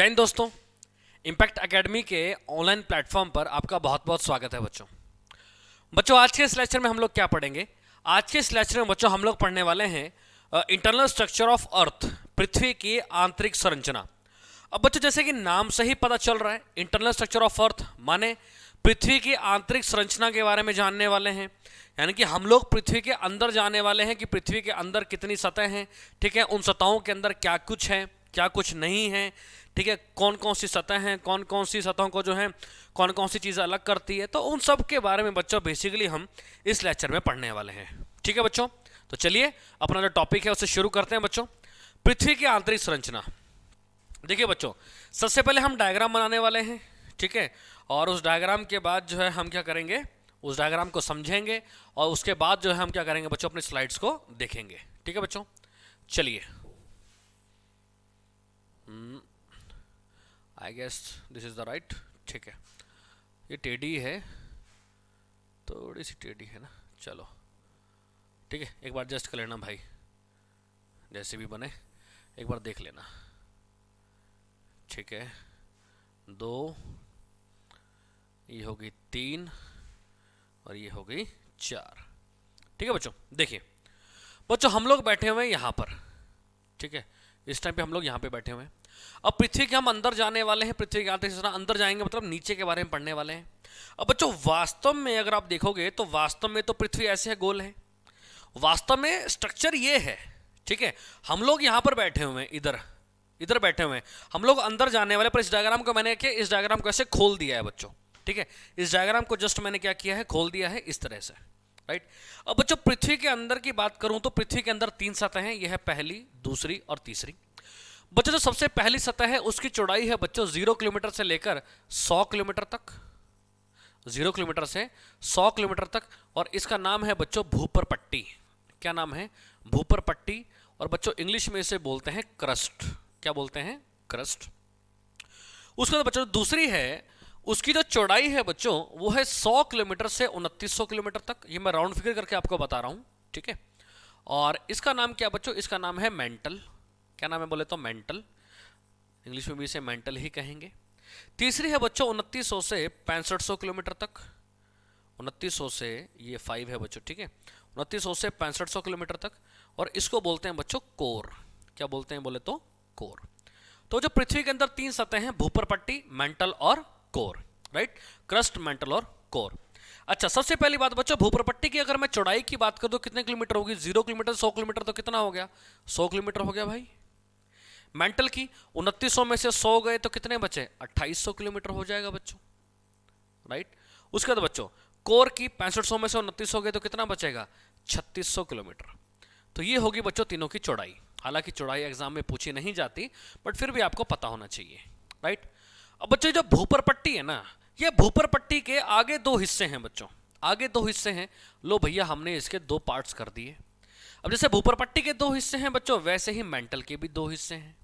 जय हिंद दोस्तों। Impact academy के ऑनलाइन प्लेटफॉर्म पर आपका बहुत बहुत स्वागत है बच्चों आज के इस लेक्चर में हम लोग क्या पढ़ेंगे। आज के इस लेक्चर में बच्चों हम लोग पढ़ने वाले हैं इंटरनल स्ट्रक्चर ऑफ अर्थ, पृथ्वी की आंतरिक संरचना। अब बच्चों जैसे कि नाम से ही पता चल रहा है, इंटरनल स्ट्रक्चर ऑफ अर्थ माने पृथ्वी की आंतरिक संरचना के बारे में जानने वाले हैं। यानी कि हम लोग पृथ्वी के अंदर जाने वाले हैं कि पृथ्वी के अंदर कितनी सतह हैं, ठीक है, उन सतहों के अंदर क्या कुछ है क्या कुछ नहीं है, ठीक है, कौन कौन सी सतह हैं, कौन कौन सी सतहों को जो है कौन कौन सी चीज़ें अलग करती है, तो उन सब के बारे में बच्चों बेसिकली हम इस लेक्चर में पढ़ने वाले हैं। ठीक है बच्चों, तो चलिए अपना जो टॉपिक है उसे शुरू करते हैं बच्चों। पृथ्वी की आंतरिक संरचना। देखिए बच्चों, सबसे पहले हम डायग्राम बनाने वाले हैं, ठीक है, और उस डायग्राम के बाद जो है हम क्या करेंगे, उस डायग्राम को समझेंगे और उसके बाद जो है हम क्या करेंगे बच्चों, अपनी स्लाइड्स को देखेंगे। ठीक है बच्चों, चलिए। I guess this is the right. ठीक है, ये टेढ़ी है, थोड़ी सी टेढ़ी है ना, चलो ठीक है, एक बार एडजस्ट कर लेना भाई, जैसे भी बने एक बार देख लेना। ठीक है, 2, ये हो गई 3 और ये हो गई 4। ठीक है बच्चों, देखिए बच्चों हम लोग बैठे हुए हैं यहाँ पर, ठीक है, इस टाइम पे हम लोग यहाँ पे बैठे हुए हैं। अब पृथ्वी के हम अंदर जाने वाले हैं, पृथ्वी के आंतरिक संरचना अंदर जाएंगे मतलब नीचे के बारे में पढ़ने वाले हैं। अब बच्चों वास्तव में अगर आप देखोगे तो वास्तव में तो पृथ्वी ऐसे है, गोल है, वास्तव में स्ट्रक्चर ये है। ठीक है, हम लोग यहाँ पर बैठे हुए हैं, इधर बैठे हुए हैं, हम लोग अंदर जाने वाले। पर इस डायग्राम को मैंने क्या, इस डायग्राम को ऐसे खोल दिया है बच्चों, ठीक है, इस डायग्राम को जस्ट मैंने क्या किया है, खोल दिया है इस तरह से, राइट। अब बच्चों पृथ्वी के अंदर की बात करूं तो पृथ्वी के अंदर 3 सतह हैं, यह है पहली, दूसरी और तीसरी। बच्चों जो सबसे पहली सतह है उसकी चौड़ाई है बच्चों 0 किलोमीटर से लेकर 100 किलोमीटर तक, 0 किलोमीटर से 100 किलोमीटर तक, और इसका नाम है बच्चों भूपर पट्टी। क्या नाम है? भूपर पट्टी। और बच्चों इंग्लिश में इसे बोलते हैं क्रस्ट। क्या बोलते हैं? क्रस्ट। उसके बाद बच्चों दूसरी है, उसकी जो चौड़ाई है बच्चों वो है 100 किलोमीटर से 2900 किलोमीटर तक। ये मैं राउंड फिगर करके आपको बता रहा हूं, ठीक है। और इसका नाम क्या बच्चों? इसका नाम है मेंटल। क्या नाम है बोले तो? मेंटल। इंग्लिश में भी इसे मेंटल ही कहेंगे। तीसरी है बच्चों 2900 से 6500 किलोमीटर तक। 2900 से, ये 5 है बच्चों, ठीक है, 2900 से 6500 किलोमीटर तक, और इसको बोलते हैं बच्चों कोर। क्या बोलते हैं बोले तो? कोर। तो जो पृथ्वी के अंदर 3 सतह हैं, भूपर पट्टी, मेंटल और कोर, राइट, क्रस्ट, मेंटल और कोर। अच्छा, सबसे पहली बात बच्चों, भूपर पट्टी की अगर मैं चौड़ाई की बात करूं तो कितने किलोमीटर होगी? 0 किलोमीटर, 100 किलोमीटर, तो कितना हो गया? 100 किलोमीटर हो गया भाई। मेंटल की 2900 में से 100 गए तो कितने बचे? 2800 किलोमीटर हो जाएगा बच्चों, राइट। उसके बाद बच्चों कोर की 6500 में से 2900 गए तो कितना बचेगा? 3600 किलोमीटर। तो ये होगी बच्चों तीनों की चौड़ाई। हालांकि चौड़ाई एग्जाम में पूछी नहीं जाती, बट फिर भी आपको पता होना चाहिए, राइट। अब बच्चों जो भूपर पट्टी है ना, ये भूपर पट्टी के आगे 2 हिस्से हैं बच्चों, आगे 2 हिस्से हैं। लो भैया, हमने इसके 2 पार्ट्स कर दिए। अब जैसे भूपर पट्टी के 2 हिस्से हैं बच्चों, वैसे ही मेंटल के भी 2 हिस्से हैं।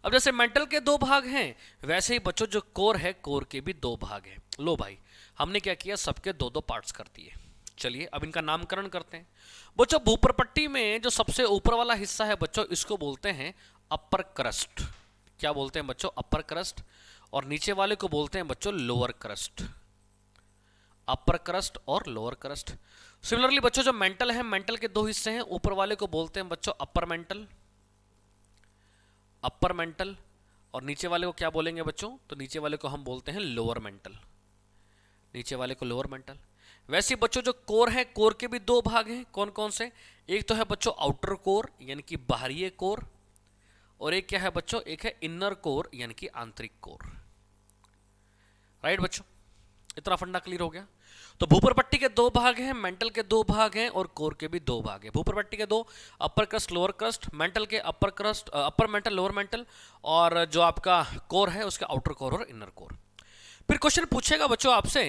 अब जैसे मेंटल के 2 भाग हैं, वैसे ही बच्चों जो कोर है, कोर के भी 2 भाग हैं। लो भाई, हमने क्या किया, सबके 2-2 पार्ट्स कर दिए। चलिए अब इनका नामकरण करते हैं बच्चों। भूपर पट्टी में जो सबसे ऊपर वाला हिस्सा है बच्चों, इसको बोलते हैं अपर क्रस्ट। क्या बोलते हैं बच्चों? अपर क्रस्ट। और नीचे वाले को बोलते हैं बच्चों लोअर क्रस्ट। अपर क्रस्ट और लोअर क्रस्ट। सिमिलरली बच्चों जो मेंटल है, मेंटल के 2 हिस्से हैं, ऊपर वाले को बोलते हैं बच्चों अपर मेंटल, अपर मेंटल, और नीचे वाले को क्या बोलेंगे बच्चों? तो नीचे वाले को हम बोलते हैं लोअर मेंटल, नीचे वाले को लोअर मेंटल। वैसे बच्चों जो कोर है, कोर के भी 2 भाग हैं। कौन कौन से? एक तो है बच्चों आउटर कोर यानी कि बाहरी कोर, और एक क्या है बच्चों? एक है इनर कोर यानी कि आंतरिक कोर, राइट बच्चों। इतना फंडा क्लियर हो गया। तो भूपर पट्टी के 2 भाग हैं, मेंटल के 2 भाग हैं, और कोर के भी 2 भाग हैं। भूपर पट्टी के 2, upper crust lower crust, mantle के upper crust, upper mantle lower mantle, और जो आपका कोर है उसके आउटर कोर और इनर कोर। फिर क्वेश्चन पूछेगा बच्चों आपसे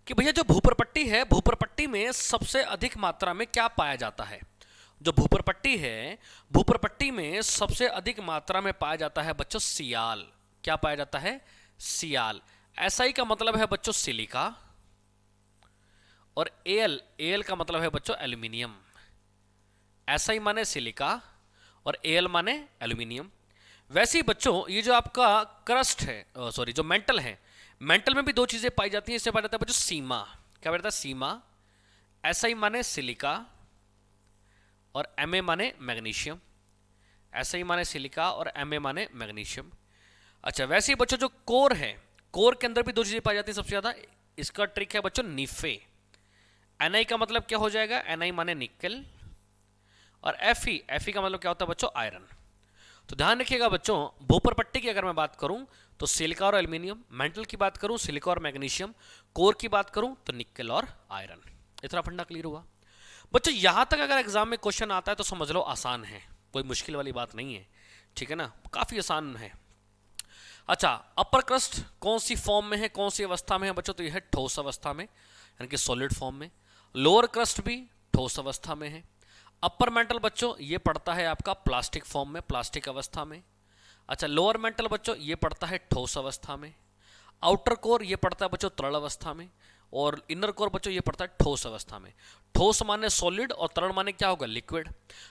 कि भैया जो भूपर पट्टी है, भूपर पट्टी में सबसे अधिक मात्रा में क्या पाया जाता है? जो भूपर पट्टी है, भूपर पट्टी में सबसे अधिक मात्रा में पाया जाता है बच्चों सियाल। क्या पाया जाता है? सियाल। SI का मतलब है बच्चों सिलिका, और एल का मतलब है बच्चों एल्यूमिनियम। SI माने सिलिका और Al माने एल्यूमिनियम। वैसे ही बच्चों ये जो आपका क्रस्ट है, सॉरी जो मेंटल है, मेंटल में भी दो चीजें पाई जाती हैं। इसमें पाया जाता है बच्चों सीमा। क्या पाया जाता है? सीमा। SI माने सिलिका और Ma माने मैग्नीशियम। SI माने सिलिका और Ma माने मैग्नीशियम। अच्छा, वैसे ही बच्चों जो कोर है, कोर के अंदर भी दो चीजें पाई जाती हैं सबसे ज्यादा। इसका ट्रिक है बच्चों निफे। Ni का मतलब क्या हो जाएगा? Ni माने निकल, और Fe का मतलब क्या होता है बच्चों? आयरन। तो ध्यान रखिएगा बच्चों, भूपर पट्टी की अगर मैं बात करूं तो सिलिका और एल्यूमिनियम, मेंटल की बात करूं सिलिका और मैग्नीशियम, कोर की बात करूं तो निकल और आयरन। इतना फंडा क्लियर हुआ बच्चों? यहां तक अगर एग्जाम में क्वेश्चन आता है तो समझ लो आसान है, कोई मुश्किल वाली बात नहीं है, ठीक है ना, काफी आसान है। अच्छा, अपर क्रस्ट कौन सी फॉर्म में है, कौन सी अवस्था में है बच्चों? तो यह है ठोस अवस्था में, यानी कि सॉलिड फॉर्म में। लोअर क्रस्ट भी ठोस अवस्था में है। अपर मेंटल बच्चों ये पड़ता है आपका प्लास्टिक फॉर्म में, प्लास्टिक अवस्था में। अच्छा, लोअर मेंटल बच्चों ये पड़ता है ठोस अवस्था में। आउटर कोर ये पड़ता है बच्चों तरल अवस्था में, और इनर कोर बच्चों ये पड़ता है ठोस अवस्था में। ठोस माने सॉलिड और तरल माने क्या होगा? लिक्विड।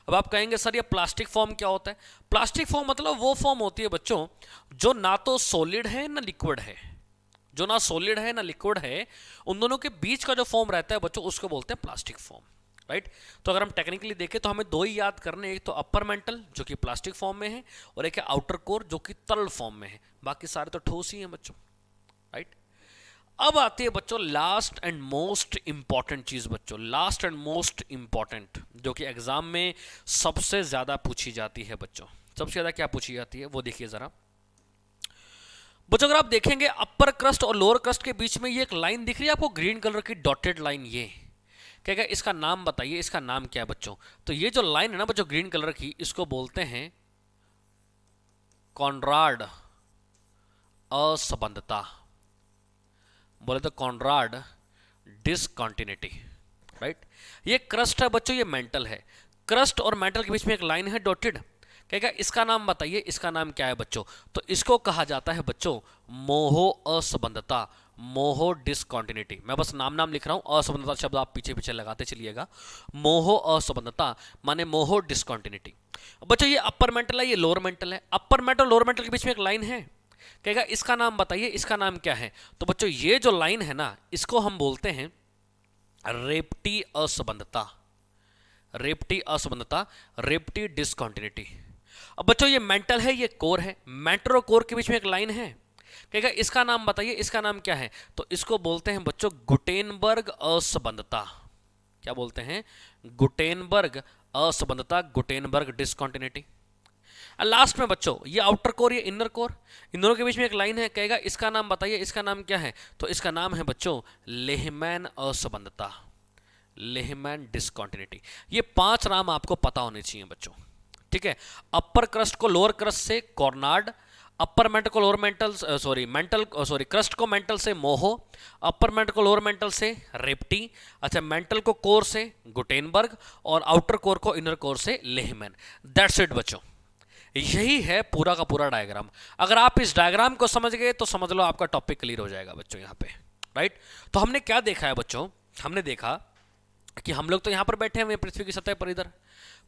अब आप कहेंगे सर ये प्लास्टिक फॉर्म क्या होता है? प्लास्टिक फॉर्म मतलब वो फॉर्म होती है बच्चों जो ना तो सॉलिड है ना लिक्विड है। जो ना सॉलिड है ना लिक्विड है, उन दोनों के बीच का जो फॉर्म रहता है बच्चों उसको बोलते हैं प्लास्टिक फॉर्म, राइट। तो अगर हम टेक्निकली देखें तो हमें दो ही याद करने, एक तो अपर मेंटल जो कि प्लास्टिक फॉर्म में है, और एक है आउटर कोर जो कि तरल फॉर्म में है। बाकी सारे तो ठोस ही हैं बच्चों, राइट। अब आती है बच्चों लास्ट एंड मोस्ट इंपॉर्टेंट चीज बच्चों, लास्ट एंड मोस्ट इंपॉर्टेंट, जो कि एग्जाम में सबसे ज्यादा पूछी जाती है बच्चों। सबसे ज्यादा क्या पूछी जाती है वो देखिए जरा बच्चों। अगर आप देखेंगे अपर क्रस्ट और लोअर क्रस्ट के बीच में ये एक लाइन दिख रही है आपको, ग्रीन कलर की डॉटेड लाइन, ये क्या क्या इसका नाम बताइए, इसका नाम क्या है बच्चों? तो ये जो लाइन है ना बच्चों ग्रीन कलर की, इसको बोलते हैं कॉनराड असंबंधता, बोले तो कॉनराड डिसकंटिन्यूटी, राइट। ये क्रस्ट है बच्चों, ये मेंटल है। क्रस्ट और मेंटल के बीच में एक लाइन है डॉटेड, क्या इसका नाम बताइए, इसका नाम क्या है बच्चों? तो इसको कहा जाता है बच्चों मोहो असंबंधता, मोहो डिसकंटिन्यूटी। मैं बस नाम नाम लिख रहा हूं, असंबंधता शब्द आप पीछे पीछे लगाते चलिएगा। मोहो असंबंधता माने मोहो डिसकंटिन्यूटी। बच्चों ये अपर मेंटल है, ये लोअर मेंटल है। अपर मेंटल लोअर मेंटल के बीच में एक लाइन है, कहेगा इसका नाम बताइए, इसका नाम क्या है? तो बच्चों ये जो लाइन है ना, इसको हम बोलते हैं रेप्टी असंबंधता, रेप्टी असंबंधता, रेप्टी डिसकंटिन्यूटी। अब बच्चों ये मेंटल है, ये कोर है। मेंटल और कोर के बीच में एक लाइन है, कहेगा इसका नाम बताइए, इसका नाम क्या है? तो इसको बोलते हैं बच्चों गुटेनबर्ग असंबंधता। क्या बोलते हैं? गुटेनबर्ग असंबंधता, गुटेनबर्ग डिसकंटिन्यूटी। लास्ट में बच्चों ये आउटर कोर, ये इनर कोर, इन दोनों के बीच में एक लाइन है, कहेगा इसका नाम बताइए, इसका नाम क्या है? तो इसका नाम है बच्चों लेहमैन असंबंधता, लेहमैन डिसकंटिन्यूटी। ये 5 नाम आपको पता होने चाहिए बच्चों, ठीक है। अपर क्रस्ट को लोअर क्रस्ट से कॉर्नाड, अपर मेंटल को लोअर मेंटल क्रस्ट को मेंटल से मोहो, अपर मेंटल को लोअर मेंटल से रेप्टी, अच्छा मेंटल को कोर से गुटेनबर्ग, और आउटर कोर को इनर कोर से लेहमैन। दैट्स इट बच्चों, यही है पूरा का पूरा डायग्राम। अगर आप इस डायग्राम को समझ गए तो समझ लो आपका टॉपिक क्लियर हो जाएगा बच्चों यहाँ पे, राइट। तो हमने क्या देखा है बच्चों? हमने देखा कि हम लोग तो यहाँ पर बैठे हुए पृथ्वी की सतह पर, इधर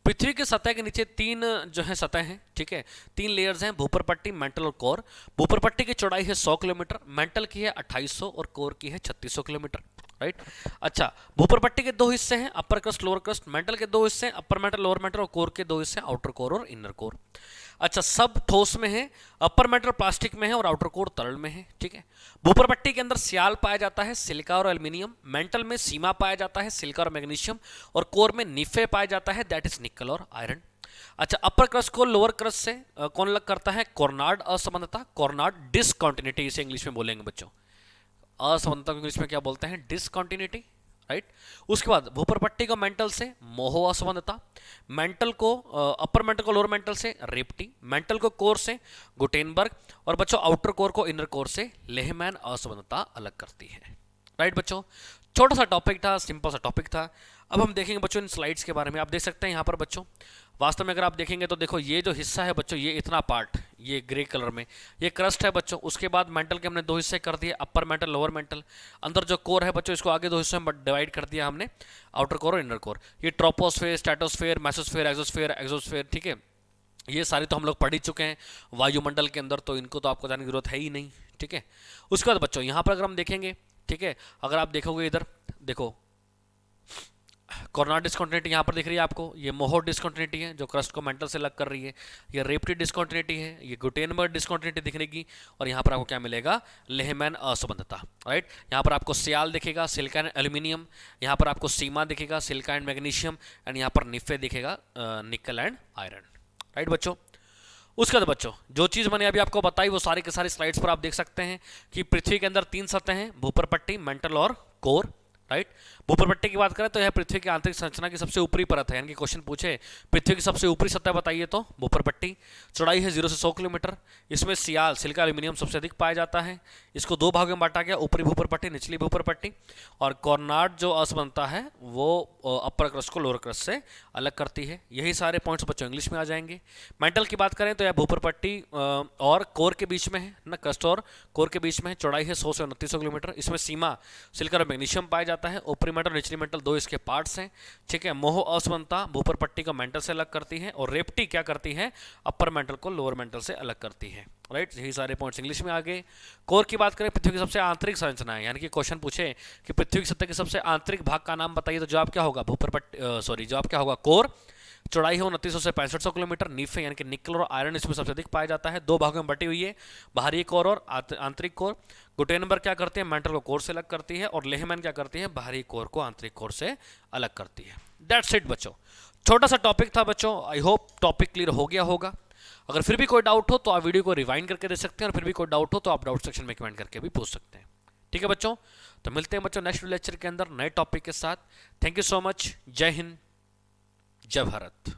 पृथ्वी की सतह के नीचे 3 जो है सतह हैं, ठीक है, 3 लेयर्स हैं, भूपर पट्टी, मेंटल और कोर। भूपर पट्टी की चौड़ाई है 100 किलोमीटर, मेंटल की है 2800 और कोर की है 3600 किलोमीटर, राइट। अच्छा, भूपर पट्टी के 2 हिस्से हैं, अपर क्रस्ट लोअर क्रस्ट। मेंटल के 2 हिस्से हैं, अपर मेंटल लोअर मेंटल, और कोर के 2 हिस्से, आउटर कोर और इनर कोर। अच्छा, सब ठोस में है, अपर मेंटल प्लास्टिक में है और आउटर कोर तरल में है, ठीक है। भूपर पट्टी के अंदर सियाल पाया जाता है, सिलिका और एल्यूमिनियम। मेंटल में सीमा पाया जाता है, सिलिका और मैग्नीशियम, और कोर में निफे पाया जाता है, दैट इज निकल और आयरन। अच्छा, अपर क्रस्ट को लोअर क्रस्ट से कौन अलग करता है? कॉर्नाड असंबंधता, कॉर्नाड डिसकंटिन्यूटी, इसे इंग्लिश में बोलेंगे बच्चों। असंबंधता को इंग्लिश में क्या बोलते हैं? Discontinuity, right. उसके बाद भूपर पट्टी को मेंटल से मोहो असंबंधता, मेंटल को अपर मेंटल को लोअर मेंटल से रेप्टी, मेंटल को कोर से गुटेनबर्ग, और बच्चों आउटर कोर को इनर कोर से लेहमैन असंबंधता अलग करती है, राइट बच्चों। छोटा सा टॉपिक था, सिंपल सा टॉपिक था। अब हम देखेंगे बच्चों इन स्लाइड्स के बारे में। आप देख सकते हैं यहाँ पर बच्चों, वास्तव में अगर आप देखेंगे तो देखो ये जो हिस्सा है बच्चों, ये इतना पार्ट, ये ग्रे कलर में, ये क्रस्ट है बच्चों। उसके बाद मेंटल के हमने 2 हिस्से कर दिए, अपर मेंटल लोअर मेंटल। अंदर जो कोर है बच्चों, इसको आगे 2 हिस्सों में डिवाइड कर दिया हमने, आउटर कोर और इनर कोर। ये ट्रोपोस्फेयर, स्ट्रेटोस्फेयर, मेसोस्फेयर, एक्सोस्फेयर, ठीक है। ये सारे तो हम लोग पढ़ ही चुके हैं वायुमंडल के अंदर, तो इनको तो आपको जानने की जरूरत है ही नहीं। ठीक है, उसके बाद बच्चों यहाँ पर अगर हम देखेंगे, ठीक है, अगर आप देखोगे इधर देखो कॉर्नाट डिस्कॉन्टिन्यूटी यहाँ पर दिख रही है आपको, ये मोहोर डिस्कॉन्टिन्यूटी है जो क्रस्ट को मेंटल से अलग कर रही है, ये रेप्टी डिस्कॉन्टिन्यूटी है, ये गुटेनबर्ग डिस्कॉन्टिन्यूटी दिखेगी, और यहाँ पर आपको क्या मिलेगा, लेहमैन असंबंधता। राइट, यहाँ पर आपको सियाल दिखेगा, सिलिका एंड एल्यूमिनियम, यहाँ पर आपको सीमा दिखेगा, सिलिका एंड मैग्नीशियम, एंड यहाँ पर निफे दिखेगा, निकल एंड आयरन। राइट बच्चों, उसके बाद बच्चों जो चीज़ मैंने अभी आपको बताई वो सारी के सारी स्लाइड्स पर आप देख सकते हैं कि पृथ्वी के अंदर 3 सतहें हैं, भूपर पट्टी, मेंटल और कोर। राइट, भूपर पट्टी की बात करें तो यह पृथ्वी की आंतरिक संरचना की सबसे ऊपरी परत है, यानी कि क्वेश्चन पूछे पृथ्वी की सबसे ऊपरी सतह बताइए तो भूपर पट्टी, चौड़ाई है 0 से 100 किलोमीटर, इसमें सियाल सिलिका एल्यूमिनियम सबसे अधिक पाया जाता है, इसको 2 भागों में बांटा गया, ऊपरी भूपर पट्टी, निचली भूपर पट्टी, और कॉर्नाट जो असमानता है वो अपर क्रस्ट को लोअर क्रस्ट से अलग करती है। यही सारे पॉइंट्स बच्चों इंग्लिश में आ जाएंगे। मेंटल की बात करें तो यह भूपर पट्टी और कोर के बीच में है ना, क्रस्ट और कोर के बीच में है, चौड़ाई है 100 से 2900 किलोमीटर, इसमें सीमा सिलिका और मैग्नीशियम पाया जाता है, ऊपरी मेंटल निचली मेंटल 2 इसके पार्ट्स हैं। ठीक है, मोह असमानता भूपर पट्टी को मेंटल से अलग करती है, और रेप्टी क्या करती है, अपर मेंटल को लोअर मेंटल से अलग करती है। राइट, यही सारे पॉइंट्स इंग्लिश में आ गए। कोर की बात करें, पृथ्वी की सबसे आंतरिक संरचना है, यानी कि क्वेश्चन पूछे कि पृथ्वी की सतह के सबसे आंतरिक भाग का नाम बताइए, तो जवाब क्या होगा, भूपर पट्टी, सॉरी जवाब क्या होगा, कोर, चौड़ाई है 2900 से 6500 किलोमीटर, नीफे यानी कि निकल और आयरन इसमें सबसे अधिक पाया जाता है, 2 भागों में बटी हुई है, बाहरी कोर और आंतरिक कोर। गुटेनबर्ग क्या करते हैं, मेंटल को कोर से अलग करती है, और लेहमैन क्या करती है, बाहरी कोर को आंतरिक कोर से अलग करती है। दैट्स इट बच्चों, छोटा सा टॉपिक था बच्चों, आई होप टॉपिक क्लियर हो गया होगा। अगर फिर भी कोई डाउट हो तो आप वीडियो को रिवाइंड करके दे सकते हैं, और फिर भी कोई डाउट हो तो आप डाउट सेक्शन में कमेंट करके भी पूछ सकते हैं। ठीक है बच्चों, तो मिलते हैं बच्चों नेक्स्ट लेक्चर के अंदर नए टॉपिक के साथ। थैंक यू सो मच, जय हिंद, जय भारत।